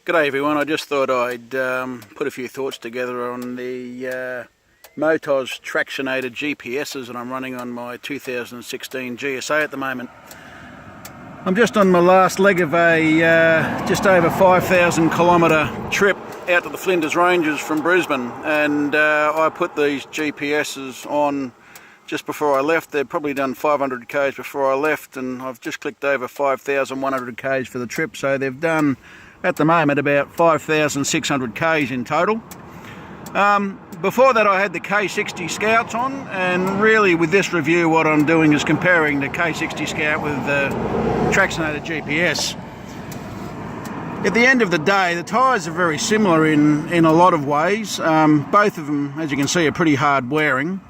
G'day everyone, I just thought I'd put a few thoughts together on the Motoz Tractionator GPSs that I'm running on my 2016 GSA at the moment. I'm just on my last leg of a just over 5,000 kilometre trip out to the Flinders Ranges from Brisbane, and I put these GPSs on just before I left. They'd probably done 500 k's before I left, and I've just clicked over 5,100 k's for the trip, so they've done at the moment about 5,600 k's in total. Before that I had the K60 Scouts on, and really with this review what I'm doing is comparing the K60 Scout with the Tractionator GPS. At the end of the day, the tyres are very similar in a lot of ways. Both of them, as you can see, are pretty hard wearing.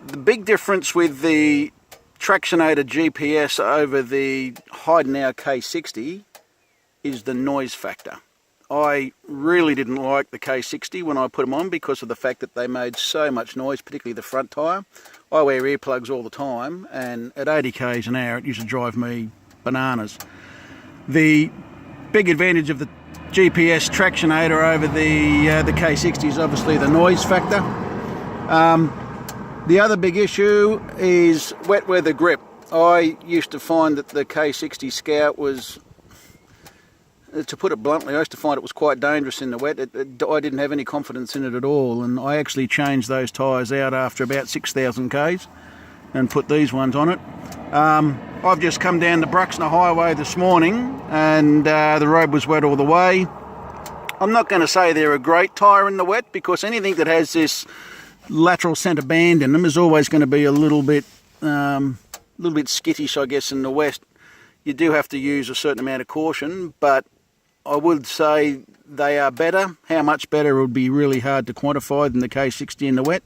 The big difference with the Tractionator GPS over the Heidenau K60 is the noise factor. I really didn't like the K60 when I put them on because of the fact that they made so much noise, particularly the front tyre. I wear earplugs all the time, and at 80 k's an hour it used to drive me bananas. The big advantage of the GPS Tractionator over the K60 is obviously the noise factor. The other big issue is wet weather grip. I used to find that the K60 Scout was, to put it bluntly, I used to find it was quite dangerous in the wet. I didn't have any confidence in it at all, and I actually changed those tyres out after about 6,000 k's and put these ones on it. I've just come down the Bruxner Highway this morning, and the road was wet all the way. I'm not going to say they're a great tyre in the wet, because anything that has this lateral centre band in them is always going to be a little bit skittish, I guess, in the wet. You do have to use a certain amount of caution, but I would say they are better. How much better would be really hard to quantify than the K60 in the wet.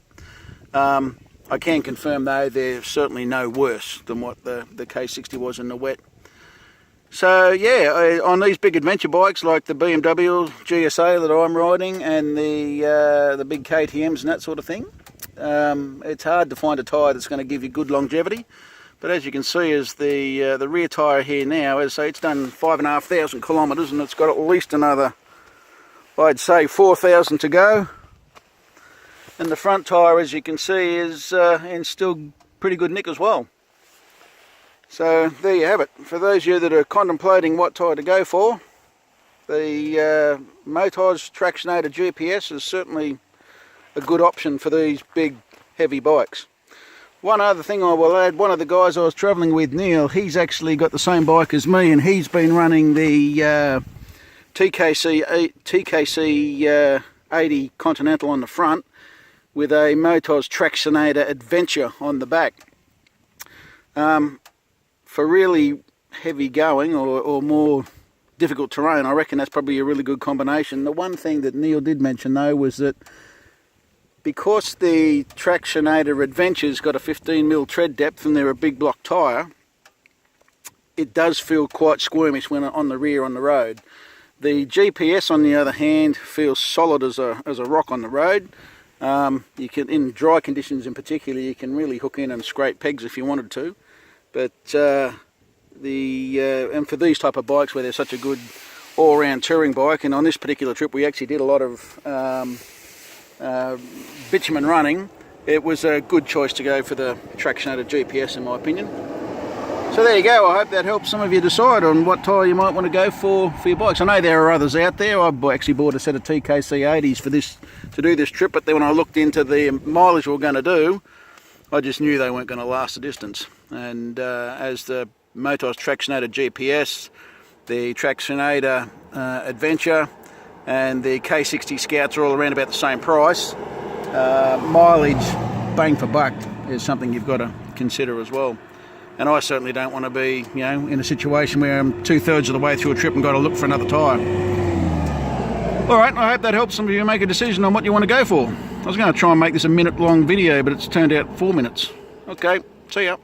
I can confirm though they're certainly no worse than what the K60 was in the wet. So yeah, on these big adventure bikes like the BMW GSA that I'm riding and the big KTMs and that sort of thing, it's hard to find a tyre that's going to give you good longevity. But as you can see, is the rear tyre here now, as I say, it's done 5,500 kilometres, and it's got at least another, I'd say, 4,000 to go. And the front tyre, as you can see, is in still pretty good nick as well. So there you have it. For those of you that are contemplating what tyre to go for, the Motoz Tractionator GPS is certainly a good option for these big, heavy bikes. One other thing I will add, one of the guys I was travelling with, Neil, he's actually got the same bike as me, and he's been running the TKC 80 Continental on the front with a Motoz Tractionator Adventure on the back. For really heavy going or more difficult terrain, I reckon that's probably a really good combination. The one thing that Neil did mention though was that because the Tractionator Adventure's got a 15mm tread depth and they're a big block tyre, it does feel quite squirmish when on the rear on the road. The GPS, on the other hand, feels solid as a rock on the road. You can, in dry conditions in particular, you can really hook in and scrape pegs if you wanted to. But and for these type of bikes where they're such a good all-round touring bike, and on this particular trip we actually did a lot of bitumen running, it was a good choice to go for the Tractionator GPS in my opinion. So there you go. I hope that helps some of you decide on what tyre you might want to go for your bikes. I know there are others out there. I actually bought a set of TKC 80s for this to do this trip, but then when I looked into the mileage we were going to do, I just knew they weren't going to last the distance. And as the Motoz Tractionator GPS, the Tractionator Adventure and the K60 Scouts are all around about the same price, mileage, bang for buck, is something you've got to consider as well. And I certainly don't want to be, in a situation where I'm 2/3 of the way through a trip and got to look for another tyre. Alright, I hope that helps some of you make a decision on what you want to go for. I was going to try and make this a minute-long video, but it's turned out 4 minutes. Okay, see ya.